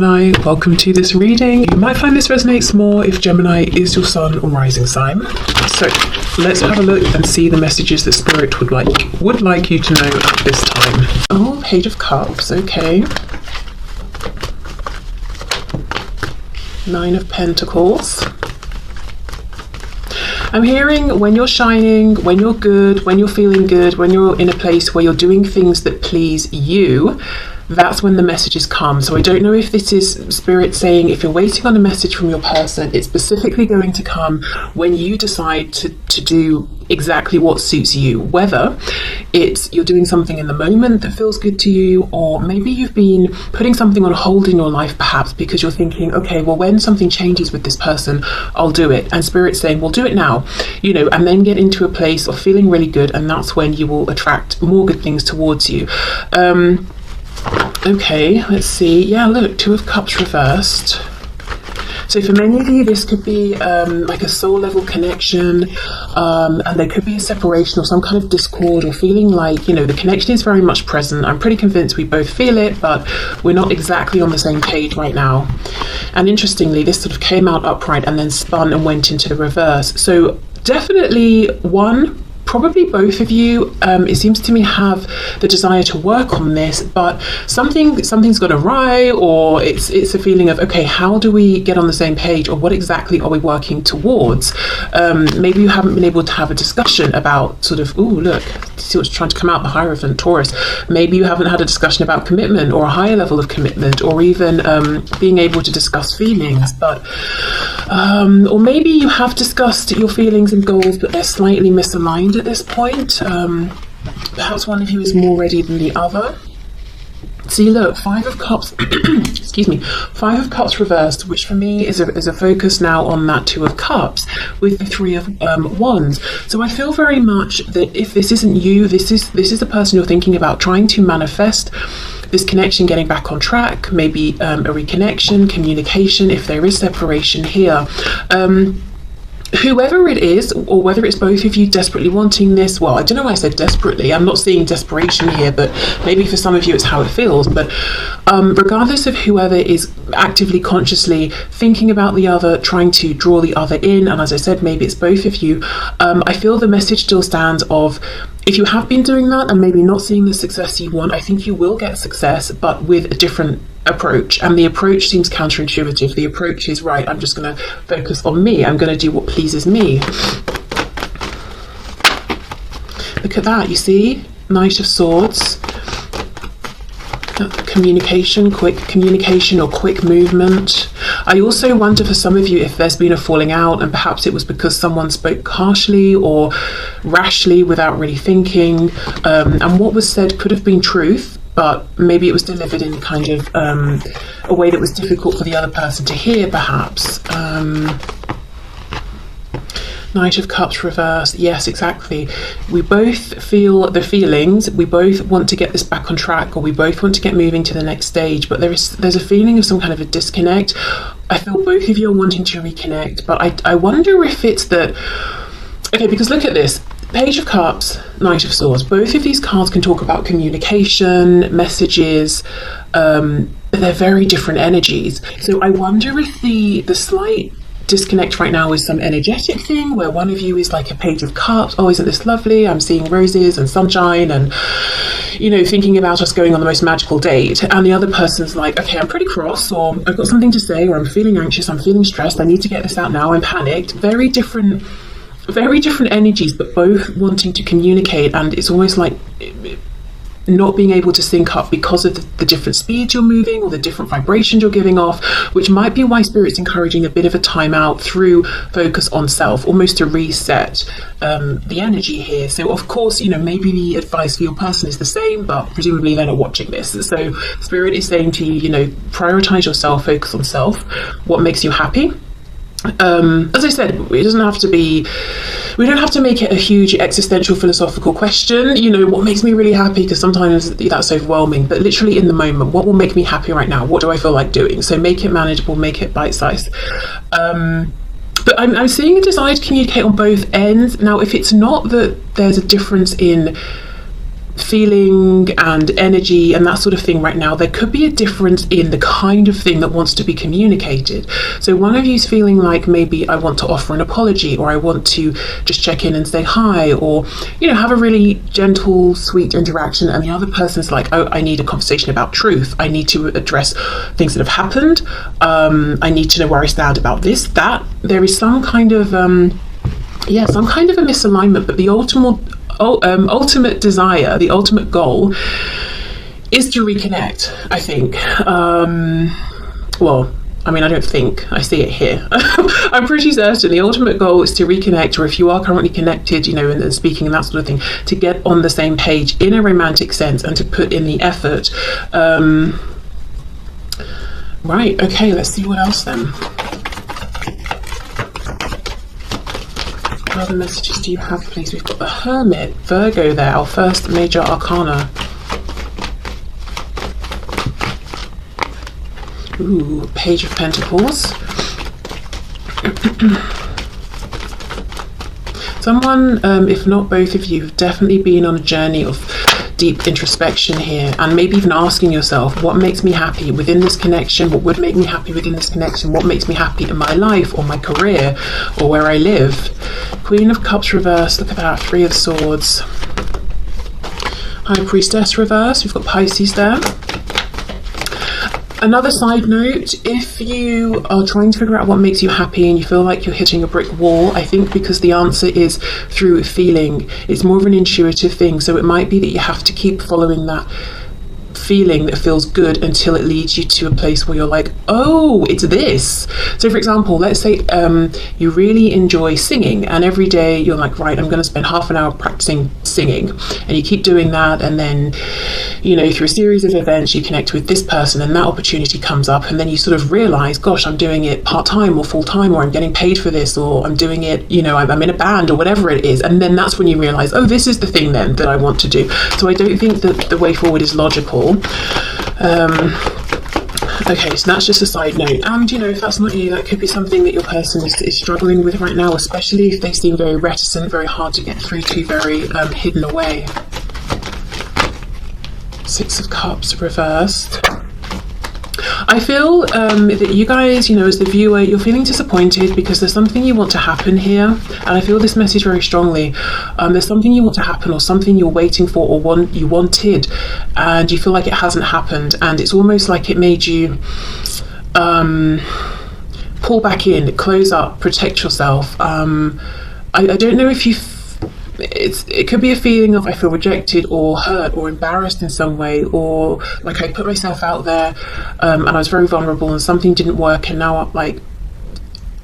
Gemini, welcome to this reading. You might find this resonates more if Gemini is your sun or rising sign. So let's have a look and see the messages that Spirit would like you to know at this time. Oh, Page of Cups, okay. Nine of Pentacles. I'm hearing when you're shining, when you're good, when you're feeling good, when you're in a place where you're doing things that please you, that's when the messages come. So I don't know if this is Spirit saying if you're waiting on a message from your person, it's specifically going to come when you decide to do exactly what suits you, whether it's you're doing something in the moment that feels good to you, or maybe you've been putting something on hold in your life perhaps because you're thinking, okay, well, when something changes with this person, I'll do it. And Spirit's saying, well, do it now, and then get into a place of feeling really good, and that's when you will attract more good things towards you. Okay, let's see. Yeah, look, Two of Cups reversed. So for many of you, this could be like a soul level connection, and there could be a separation or some kind of discord, or feeling like, the connection is very much present. I'm pretty convinced we both feel it, but we're not exactly on the same page right now. And interestingly, this sort of came out upright and then spun and went into the reverse. So definitely probably both of you, it seems to me, have the desire to work on this, but something's gone awry, or it's a feeling of, okay, how do we get on the same page, or what exactly are we working towards? Maybe you haven't been able to have a discussion about sort of, look, see what's trying to come out, the Hierophant, Taurus. Maybe you haven't had a discussion about commitment, or a higher level of commitment, or even being able to discuss feelings, but or maybe you have discussed your feelings and goals, but they're slightly misaligned at this point. Perhaps one of you is more ready than the other. See, look, Five of Cups, excuse me, Five of Cups reversed, which for me is a focus now on that Two of Cups with the Three of Wands. So I feel very much that if this isn't you, this is the person you're thinking about trying to manifest this connection, getting back on track, maybe a reconnection, communication, if there is separation here. Whoever it is, or whether it's both of you desperately wanting this, well, I don't know why I said desperately. I'm not seeing desperation here, but maybe for some of you it's how it feels. But regardless of whoever is actively, consciously thinking about the other, trying to draw the other in, and as I said, maybe it's both of you, I feel the message still stands of, if you have been doing that and maybe not seeing the success you want, I think you will get success, but with a different approach. And the approach seems counterintuitive. The approach is, right, I'm just going to focus on me. I'm going to do what pleases me. Look at that, you see? Knight of Swords. Communication, quick communication or quick movement. I also wonder for some of you if there's been a falling out, and perhaps it was because someone spoke harshly or rashly without really thinking, and what was said could have been truth, but maybe it was delivered in kind of a way that was difficult for the other person to hear, perhaps. Knight of Cups reversed. Yes, exactly. We both feel the feelings. We both want to get this back on track, or we both want to get moving to the next stage, but there's a feeling of some kind of a disconnect. I feel both of you are wanting to reconnect, but I wonder if it's that, okay, because look at this. Page of Cups, Knight of Swords. Both of these cards can talk about communication, messages, but they're very different energies. So I wonder if the slight disconnect right now is some energetic thing where one of you is like a Page of Cups, oh, isn't this lovely, I'm seeing roses and sunshine and thinking about us going on the most magical date, and the other person's like, okay, I'm pretty cross, or I've got something to say, or I'm feeling anxious, I'm feeling stressed, I need to get this out now, I'm panicked. Very different energies, but both wanting to communicate, and it's almost like not being able to sync up because of the different speeds you're moving or the different vibrations you're giving off, which might be why Spirit's encouraging a bit of a timeout through focus on self, almost to reset the energy here. So of course, maybe the advice for your person is the same, but presumably they're not watching this. So Spirit is saying to you, prioritize yourself, focus on self, what makes you happy. As I said, it doesn't have to be, we don't have to make it a huge existential philosophical question, what makes me really happy, because sometimes that's overwhelming, but literally in the moment, what will make me happy right now? What do I feel like doing? So make it manageable, make it bite-sized. But I'm seeing a desire to communicate on both ends. Now, if it's not that there's a difference in feeling and energy and that sort of thing right now. There could be a difference in the kind of thing that wants to be communicated. So one of you's feeling like, maybe I want to offer an apology, or I want to just check in and say hi, or, you know, have a really gentle, sweet interaction, and the other person's like, oh, I need a conversation about truth. I need to address things that have happened. I need to know where I stand about this, that. There is some kind of some kind of a misalignment, but the ultimate desire, the ultimate goal is to reconnect, I think. Well, I mean, I don't think, I see it here. I'm pretty certain the ultimate goal is to reconnect, or if you are currently connected, you know, and speaking and that sort of thing, to get on the same page in a romantic sense and to put in the effort. Right, okay, let's see what else then. What other messages do you have, please? We've got the Hermit, Virgo there, our first major arcana. Ooh, Page of Pentacles. Someone, if not both of you, have definitely been on a journey of deep introspection here, and maybe even asking yourself, what makes me happy within this connection? What would make me happy within this connection? What makes me happy in my life or my career or where I live? Queen of Cups reversed, look at that, Three of Swords. High Priestess reversed, we've got Pisces there. Another side note, if you are trying to figure out what makes you happy and you feel like you're hitting a brick wall, I think because the answer is through feeling, it's more of an intuitive thing. So it might be that you have to keep following that feeling that feels good until it leads you to a place where you're like, oh, it's this. So for example, let's say you really enjoy singing, and every day you're like, right, I'm going to spend half an hour practicing singing, and you keep doing that, and then, you know, through a series of events you connect with this person and that opportunity comes up, and then you sort of realize, gosh, I'm doing it part-time or full-time, or I'm getting paid for this, or I'm doing it, you know, I'm in a band or whatever it is, and then that's when you realize, oh, this is the thing then that I want to do. So I don't think that the way forward is logical. Okay, so that's just a side note, and you know, if that's not you, that could be something that your person is struggling with right now, especially if they seem very reticent, very hard to get through to, very hidden away. Six of Cups reversed. I feel that you guys, you know, as the viewer, you're feeling disappointed because there's something you want to happen here, and I feel this message very strongly. There's something you want to happen, or something you're waiting for, or you wanted, and you feel like it hasn't happened, and it's almost like it made you pull back in, close up, protect yourself. I don't know if it could be a feeling of I feel rejected or hurt or embarrassed in some way, or like I put myself out there and I was very vulnerable and something didn't work, and now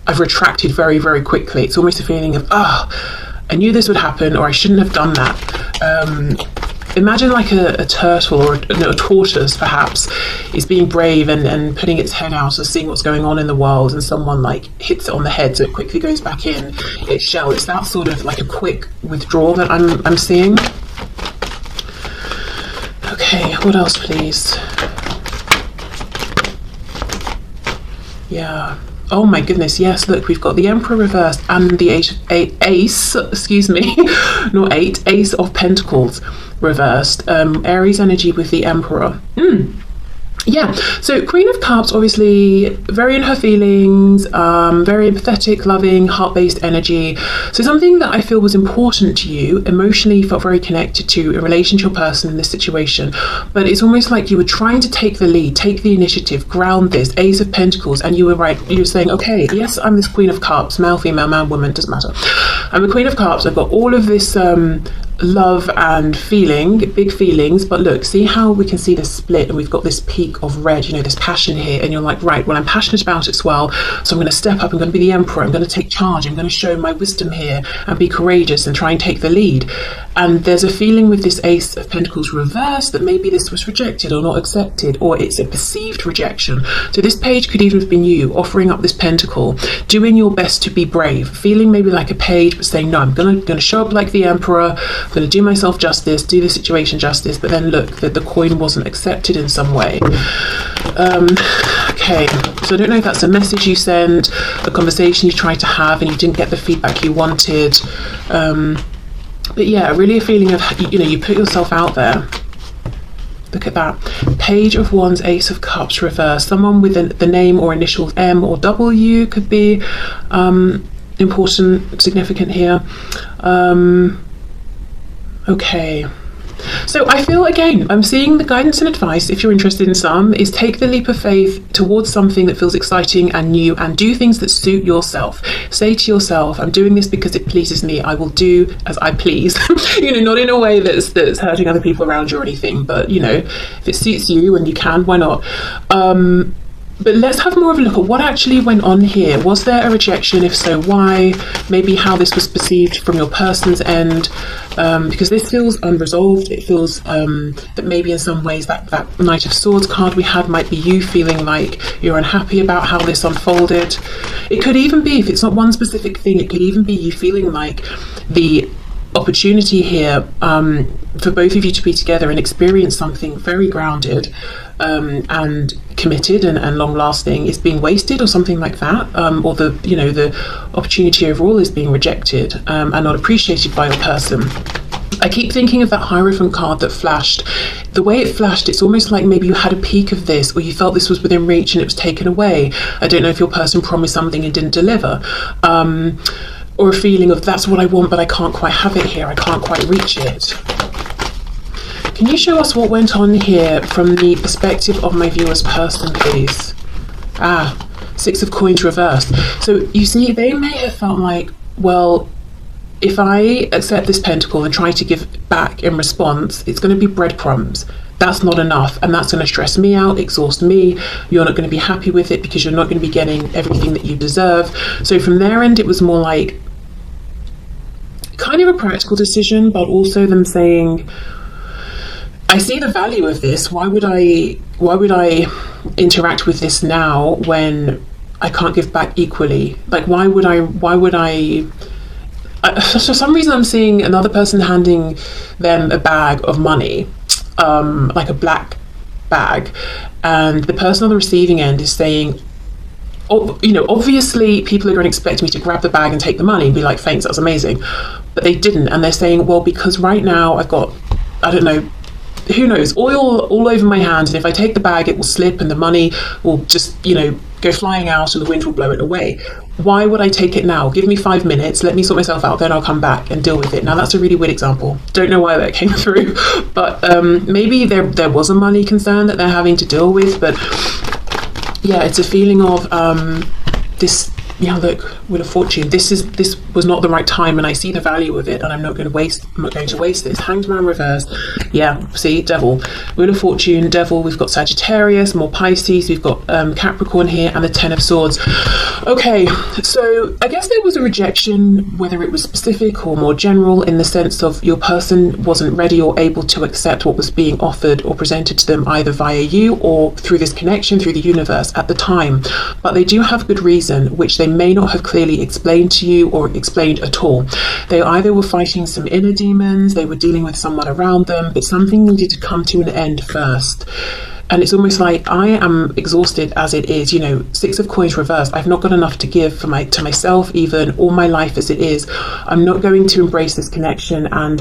I've retracted very, very quickly. It's almost a feeling of, I knew this would happen, or I shouldn't have done that. Imagine like a turtle or a tortoise perhaps is being brave and putting its head out and seeing what's going on in the world, and someone like hits it on the head so it quickly goes back in its shell. It's that sort of like a quick withdrawal that I'm seeing. Okay, what else please? Yeah. Oh my goodness, yes, look, we've got the Emperor reversed and the Ace of Pentacles reversed. Aries energy with the Emperor. Yeah, so Queen of Cups, obviously very in her feelings, very empathetic, loving, heart-based energy. So something that I feel was important to you, emotionally felt very connected to in relation to your person in this situation, but it's almost like you were trying to take the lead, take the initiative, ground this, Ace of Pentacles, and you were saying, okay, yes, I'm this Queen of Cups, male, female, man, woman, doesn't matter. I'm a Queen of Cups, I've got all of this love and feeling, big feelings, but look, see how we can see this split, and we've got this peak of red, you know, this passion here, and you're like, right, well, I'm passionate about it as well, so I'm going to step up, I'm going to be the Emperor, I'm going to take charge, I'm going to show my wisdom here and be courageous and try and take the lead. And there's a feeling with this Ace of Pentacles reversed that maybe this was rejected or not accepted, or it's a perceived rejection. So this page could even have been you offering up this pentacle, doing your best to be brave, feeling maybe like a page, but saying, no, I'm going to show up like the Emperor, I'm going to do myself justice, do the situation justice, but then look, that the coin wasn't accepted in some way. Okay, so I don't know if that's a message you sent, a conversation you tried to have and you didn't get the feedback you wanted. But yeah, really a feeling of, you know, you put yourself out there. Look at that. Page of Wands, Ace of Cups reversed. Someone with the name or initials M or W could be important, significant here. Okay. So I feel, again, I'm seeing the guidance and advice, if you're interested in some, is take the leap of faith towards something that feels exciting and new, and do things that suit yourself. Say to yourself, I'm doing this because it pleases me. I will do as I please. You know, not in a way that's hurting other people around you or anything, but, you know, if it suits you and you can, why not? But let's have more of a look at what actually went on here. Was there a rejection? If so, why? Maybe how this was perceived from your person's end, because this feels unresolved. It feels that maybe in some ways that Knight of Swords card we had might be you feeling like you're unhappy about how this unfolded. It could even be, if it's not one specific thing, it could even be you feeling like the opportunity here for both of you to be together and experience something very grounded and committed and long lasting is being wasted, or something like that, or the opportunity overall is being rejected and not appreciated by your person. I keep thinking of that Hierophant card that flashed. The way it flashed, it's almost like maybe you had a peek of this, or you felt this was within reach and it was taken away. I don't know if your person promised something and didn't deliver, or a feeling of that's what I want but I can't quite have it here, I can't quite reach it. Can you show us what went on here from the perspective of my viewer's person, please? Six of Coins reversed. So you see, they may have felt like, well, if I accept this pentacle and try to give back in response, it's going to be breadcrumbs. That's not enough, and that's going to stress me out, exhaust me. You're not going to be happy with it because you're not going to be getting everything that you deserve. So from their end, it was more like kind of a practical decision, but also them saying, I see the value of this. Why would I interact with this now when I can't give back equally? Like, why would I for some reason I'm seeing another person handing them a bag of money, like a black bag, and the person on the receiving end is saying, oh, you know, obviously people are going to expect me to grab the bag and take the money and be like, thanks, that's amazing, but they didn't. And they're saying, well, because right now I've got, I don't know, who knows, oil all over my hands, and if I take the bag it will slip and the money will just, you know, go flying out and the wind will blow it away. Why would I take it now? Give me 5 minutes, let me sort myself out, then I'll come back and deal with it. Now that's a really weird example, don't know why that came through, but maybe there was a money concern that they're having to deal with. But yeah, it's a feeling of this, yeah, look, Wheel of Fortune, this was not the right time, and I see the value of it, and I'm not going to waste this. Hanged Man reversed. Yeah, see, Devil, Wheel of Fortune, Devil. We've got Sagittarius, more Pisces, we've got Capricorn here, and the Ten of Swords. Okay, so I guess there was a rejection, whether it was specific or more general, in the sense of your person wasn't ready or able to accept what was being offered or presented to them, either via you or through this connection, through the universe at the time. But they do have good reason, which they may not have clearly explained to you or explained at all. They either were fighting some inner demons, they were dealing with someone around them, but something needed to come to an end first. And it's almost like, I am exhausted as it is, you know, Six of Coins reversed. I've not got enough to give to myself, even, or my life as it is. I'm not going to embrace this connection and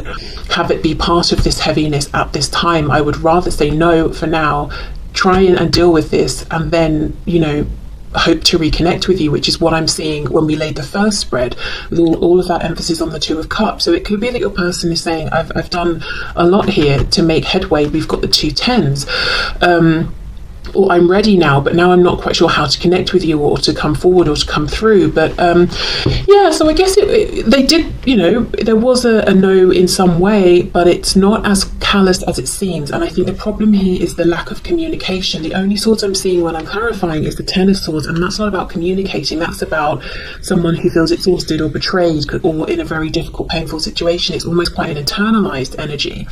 have it be part of this heaviness at this time. I would rather say no for now, try and deal with this, and then, you know, hope to reconnect with you, which is what I'm seeing when we laid the first spread, with all of that emphasis on the Two of Cups. So it could be that your person is saying, I've done a lot here to make headway. We've got the two tens, or I'm ready now, but now I'm not quite sure how to connect with you, or to come forward, or to come through. But yeah, so I guess they did, you know, there was a no in some way, but it's not as callous as it seems. And I think the problem here is the lack of communication. The only swords I'm seeing when I'm clarifying is the Ten of Swords, and that's not about communicating. That's about someone who feels exhausted or betrayed, or in a very difficult, painful situation. It's almost quite an internalized energy.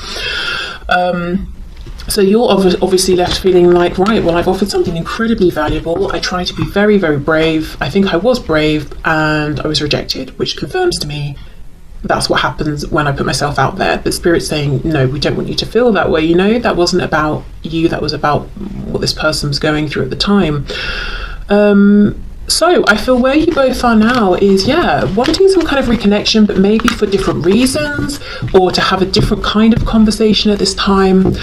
So you're obviously left feeling like, right, well, I've offered something incredibly valuable. I tried to be very, very brave. I think I was brave, and I was rejected, which confirms to me that's what happens when I put myself out there. But Spirit's saying, no, we don't want you to feel that way. You know, that wasn't about you. That was about what this person was going through at the time. So I feel where you both are now is, yeah, wanting some kind of reconnection, but maybe for different reasons, or to have a different kind of conversation at this time.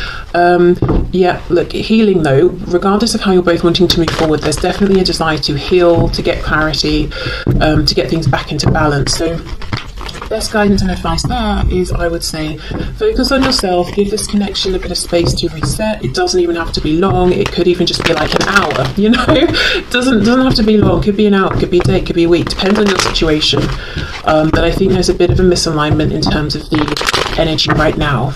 Yeah, look, healing though, regardless of how you're both wanting to move forward, there's definitely a desire to heal, to get clarity, to get things back into balance. So best guidance and advice there is, I would say, focus on yourself, give this connection a bit of space to reset. It doesn't even have to be long. It could even just be like an hour, you know. It doesn't have to be long. Could be an hour, could be a day, could be a week, depends on your situation. But I think there's a bit of a misalignment in terms of the energy right now.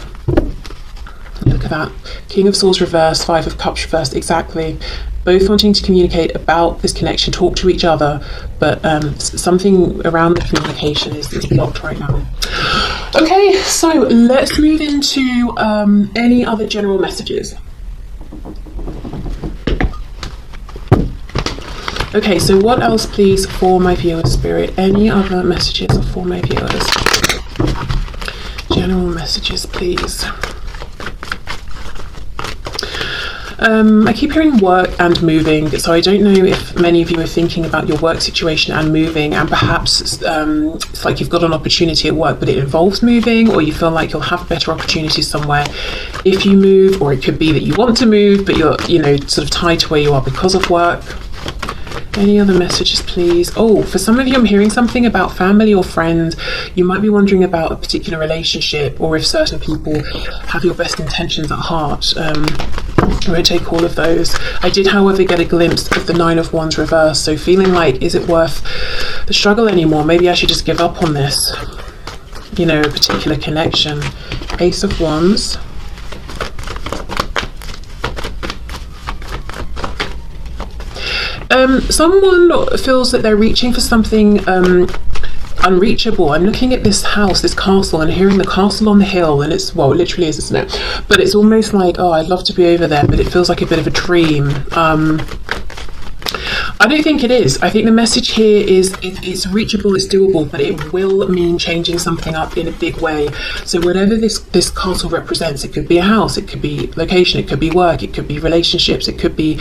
Look at that. King of Swords reversed, Five of Cups reversed, exactly. Both wanting to communicate about this connection, talk to each other, but something around the communication is blocked right now. Okay, so let's move into any other general messages. Okay, so what else, please, for my viewers, Spirit? Any other messages for my viewers? General messages, please. I keep hearing work and moving, so I don't know if many of you are thinking about your work situation and moving, and perhaps it's like you've got an opportunity at work but it involves moving, or you feel like you'll have better opportunities somewhere if you move, or it could be that you want to move but you're, you know, sort of tied to where you are because of work. Any other messages, please? Oh, for some of you, I'm hearing something about family or friends. You might be wondering about a particular relationship, or if certain people have your best intentions at heart. I won't take all of those. I did, however, get a glimpse of the Nine of Wands reversed, so feeling like, is it worth the struggle anymore? Maybe I should just give up on this, you know, a particular connection. Ace of Wands. Someone feels that they're reaching for something unreachable. I'm looking at this house, this castle, and hearing the castle on the hill, and it's, well, it literally is, isn't it? But it's almost like, oh, I'd love to be over there, but it feels like a bit of a dream. I don't think it is. I think the message here is it's reachable, it's doable, but it will mean changing something up in a big way. So whatever this castle represents, it could be a house, it could be location, it could be work, it could be relationships, it could be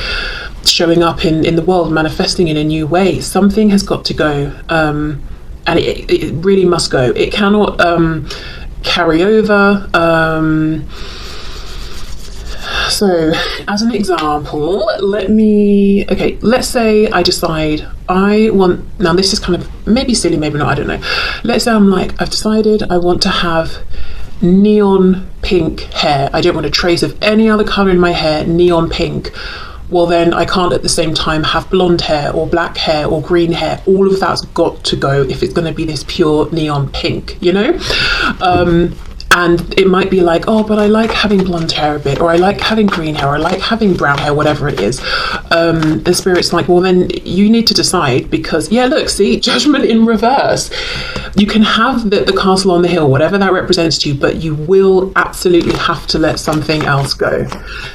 showing up in the world, manifesting in a new way. Something has got to go, and it really must go. It cannot carry over. So as an example, let's say I decide I want, now this is kind of maybe silly, maybe not, I don't know. Let's say I've decided I want to have neon pink hair. I don't want a trace of any other color in my hair, neon pink. Well, then I can't at the same time have blonde hair or black hair or green hair. All of that's got to go if it's going to be this pure neon pink, you know? And it might be like, oh, but I like having blonde hair a bit, or I like having green hair, or I like having brown hair, whatever it is. The Spirit's like, well, then you need to decide, because, yeah, look, see, Judgment in reverse. You can have the castle on the hill, whatever that represents to you, but you will absolutely have to let something else go.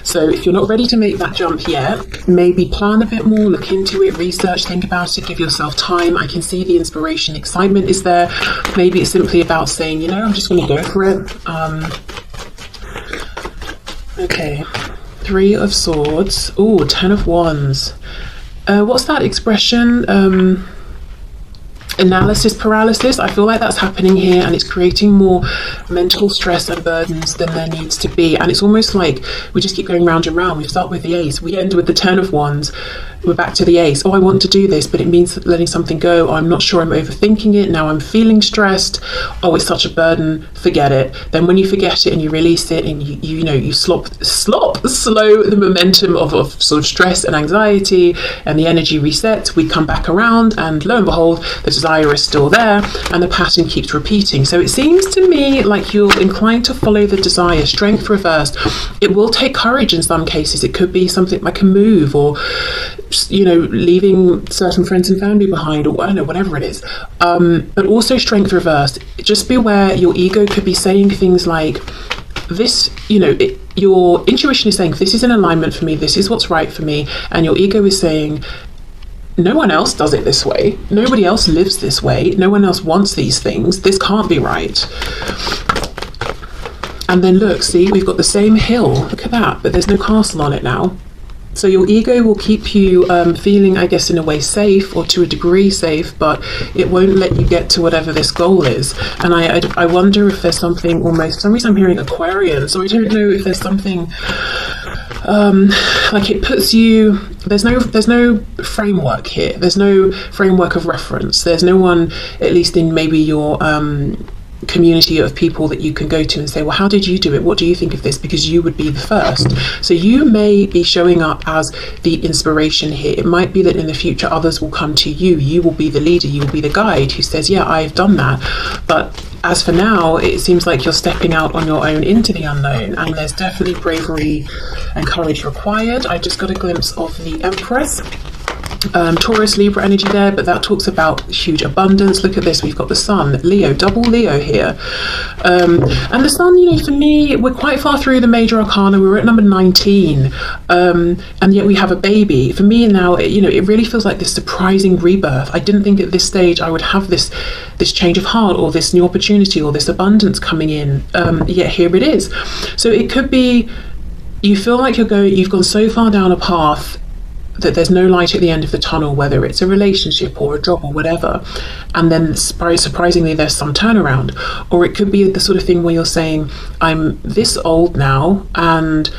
So if you're not ready to make that jump yet, maybe plan a bit more, look into it, research, think about it, give yourself time. I can see the inspiration, excitement is there. Maybe it's simply about saying, you know, I'm just going to go for it. Okay, Three of Swords. Oh, Ten of Wands. What's that expression? Analysis paralysis. I feel like that's happening here, and it's creating more mental stress and burdens than there needs to be. And it's almost like we just keep going round and round. We start with the Ace, we end with the Ten of Wands, we're back to the Ace. Oh, I want to do this, but it means letting something go. Oh, I'm not sure, I'm overthinking it. Now I'm feeling stressed. Oh, it's such a burden. Forget it. Then when you forget it and you release it, and you know, you slow the momentum of sort of stress and anxiety, and the energy resets, we come back around, and lo and behold, the desire is still there, and the pattern keeps repeating. So it seems to me like you're inclined to follow the desire. Strength reversed. It will take courage in some cases. It could be something like a move, or, you know, leaving certain friends and family behind, or I don't know, whatever it is. But also strength reversed. Just beware, your ego could be saying things like this, you know, your intuition is saying this is in alignment for me, this is what's right for me, and your ego is saying no one else does it this way, nobody else lives this way, no one else wants these things, this can't be right. And then look, see, we've got the same hill, look at that, but there's no castle on it now. So your ego will keep you feeling, I guess, in a way safe, or to a degree safe, but it won't let you get to whatever this goal is. And I wonder if there's something, almost, for some reason I'm hearing Aquarian, so I don't know if there's something like it puts you, there's no framework here, there's no framework of reference, there's no one, at least in maybe your community of people that you can go to and say, well, how did you do it? What do you think of this? Because you would be the first. So you may be showing up as the inspiration here. It might be that in the future others will come to you. You will be the leader. You will be the guide who says, yeah, I've done that. But as for now, it seems like you're stepping out on your own into the unknown, and there's definitely bravery and courage required. I just got a glimpse of the Empress. Taurus, Libra energy there, but that talks about huge abundance. Look at this, we've got the Sun, Leo, double Leo here. And the Sun, you know, for me, we're quite far through the major arcana. We're at number 19, and yet we have a baby. For me now, it really feels like this surprising rebirth. I didn't think at this stage I would have this change of heart, or this new opportunity, or this abundance coming in, yet here it is. So it could be, you feel like you've gone so far down a path that there's no light at the end of the tunnel, whether it's a relationship or a job or whatever, and then surprisingly there's some turnaround. Or it could be the sort of thing where you're saying, I'm this old now, and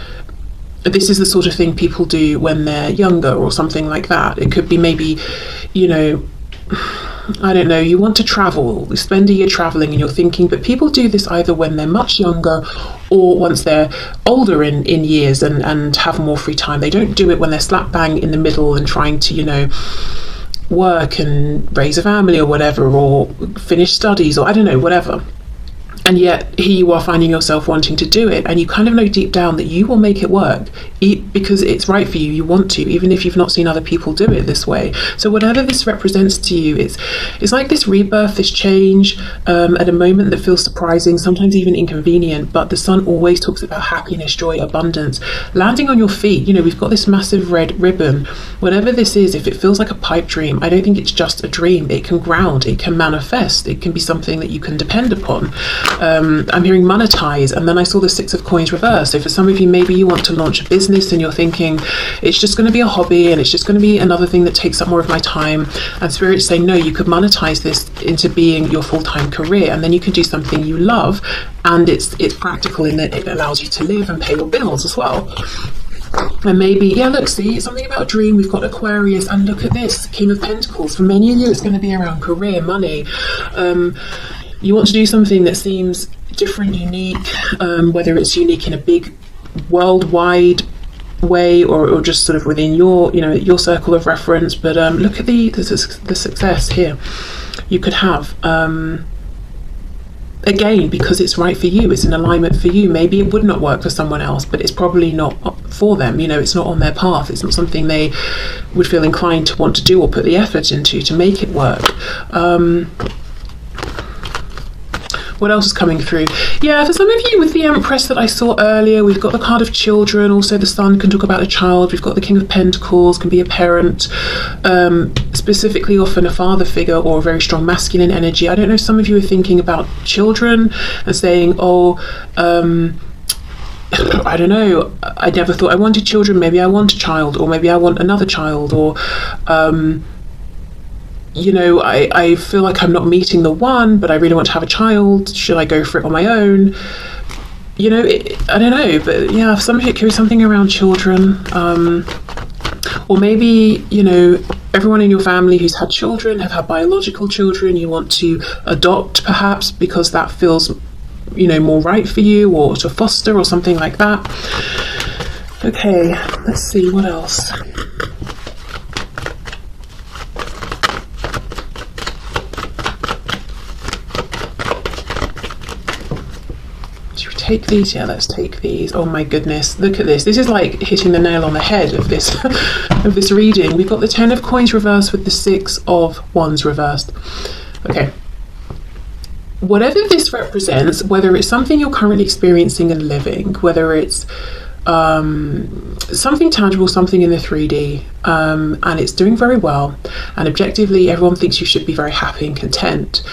this is the sort of thing people do when they're younger, or something like that. It could be maybe, I don't know, you want to travel, you spend a year traveling, and you're thinking, but people do this either when they're much younger or once they're older in years and have more free time. They don't do it when they're slap bang in the middle and trying to, work and raise a family or whatever, or finish studies, or I don't know, whatever. And yet here you are finding yourself wanting to do it, and you kind of know deep down that you will make it work because it's right for you. You want to, even if you've not seen other people do it this way. So whatever this represents to you, it's like this rebirth, this change, at a moment that feels surprising, sometimes even inconvenient. But the Sun always talks about happiness, joy, abundance, landing on your feet. We've got this massive red ribbon. Whatever this is, if it feels like a pipe dream, I don't think it's just a dream. It can ground, it can manifest, it can be something that you can depend upon. I'm hearing monetize, and then I saw the Six of Coins reverse. So for some of you, maybe you want to launch a business and you're thinking it's just going to be a hobby and it's just going to be another thing that takes up more of my time, and Spirit's saying no, you could monetize this into being your full-time career, and then you can do something you love, and it's practical in that it allows you to live and pay your bills as well. And maybe, look, see, something about dream. We've got Aquarius, and look at this, King of Pentacles. For many of you, it's going to be around career, money. You want to do something that seems different, unique, whether it's unique in a big worldwide way or just sort of within your circle of reference. But look at the success here you could have. Again, because it's right for you, it's an alignment for you. Maybe it would not work for someone else, but it's probably not for them. It's not on their path. It's not something they would feel inclined to want to do or put the effort into to make it work. What else is coming through? For some of you with the Empress that I saw earlier, we've got the card of children. Also, the Sun can talk about a child. We've got the King of Pentacles, can be a parent, specifically often a father figure or a very strong masculine energy. I don't know, some of you are thinking about children and saying, I don't know, I never thought I wanted children. Maybe I want a child, or maybe I want another child, or I feel like I'm not meeting the one, but I really want to have a child. Should I go for it on my own? I don't know, but for some of it carries something around children. Or maybe, everyone in your family who's had children have had biological children. You want to adopt, perhaps, because that feels, more right for you, or to foster or something like that. Okay, let's see, what else? Take these, let's take these. Oh my goodness, look at this. This is like hitting the nail on the head of this of this reading. We've got the 10 of Coins reversed with the 6 of Wands reversed. Okay, whatever this represents, whether it's something you're currently experiencing and living, whether it's something tangible, something in the 3D, and it's doing very well, and objectively everyone thinks you should be very happy and content,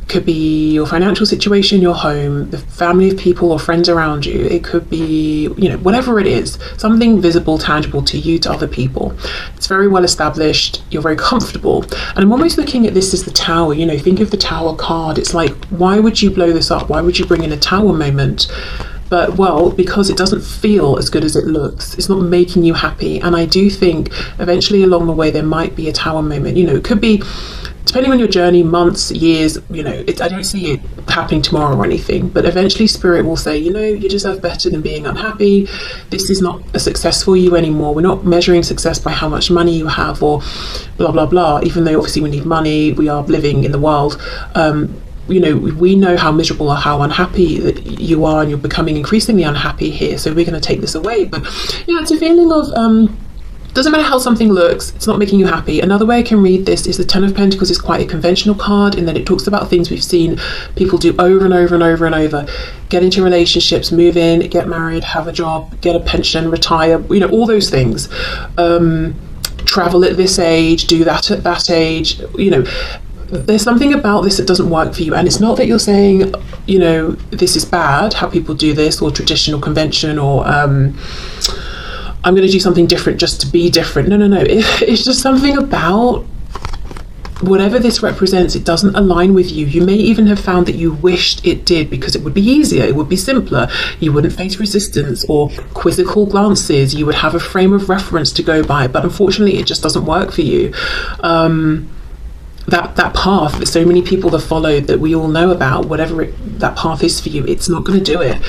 could be your financial situation, your home, the family of people or friends around you. It could be, you know, whatever it is, something visible, tangible to you, to other people. It's very well established. You're very comfortable. And I'm almost looking at this as the Tower. You know, think of the Tower card. It's like, why would you blow this up? Why would you bring in a Tower moment? But, well, because it doesn't feel as good as it looks. It's not making you happy. And I do think eventually along the way there might be a Tower moment. You know, it could be, depending on your journey, months, years, you know, I don't see it happening tomorrow or anything, but eventually Spirit will say, you know, you deserve better than being unhappy. This is not a success for you anymore. We're not measuring success by how much money you have or blah, blah, blah, even though obviously we need money. We are living in the world. You know, we know how miserable or how unhappy that you are, and you're becoming increasingly unhappy here. So we're going to take this away. But, you know, it's a feeling of, doesn't matter how something looks, it's not making you happy. Another way I can read this is the Ten of Pentacles is quite a conventional card, in that it talks about things we've seen people do over and over and over and over. Get into relationships, move in, get married, have a job, get a pension, retire, you know, all those things. Travel at this age, do that at that age, you know. There's something about this that doesn't work for you, and it's not that you're saying, you know, this is bad, how people do this, or traditional convention, or I'm going to do something different just to be different. No. It's just something about whatever this represents. It doesn't align with you. You may even have found that you wished it did, because it would be easier, it would be simpler. You wouldn't face resistance or quizzical glances. You would have a frame of reference to go by, but unfortunately it just doesn't work for you. That path that so many people have followed, that we all know about, whatever that path is for you, it's not going to do it.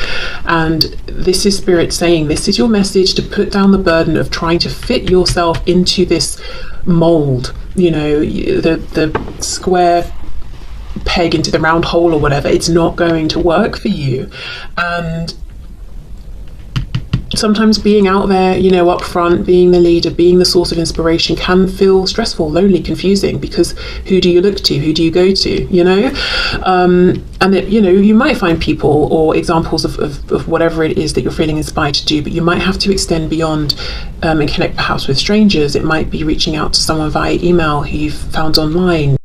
And this is Spirit saying, this is your message to put down the burden of trying to fit yourself into this mold, you know, the square peg into the round hole or whatever. It's not going to work for you. And sometimes being out there, you know, up front, being the leader, being the source of inspiration can feel stressful, lonely, confusing, because who do you look to? Who do you go to? You know? And that, you know, you might find people or examples of whatever it is that you're feeling inspired to do, but you might have to extend beyond and connect perhaps with strangers. It might be reaching out to someone via email who you've found online.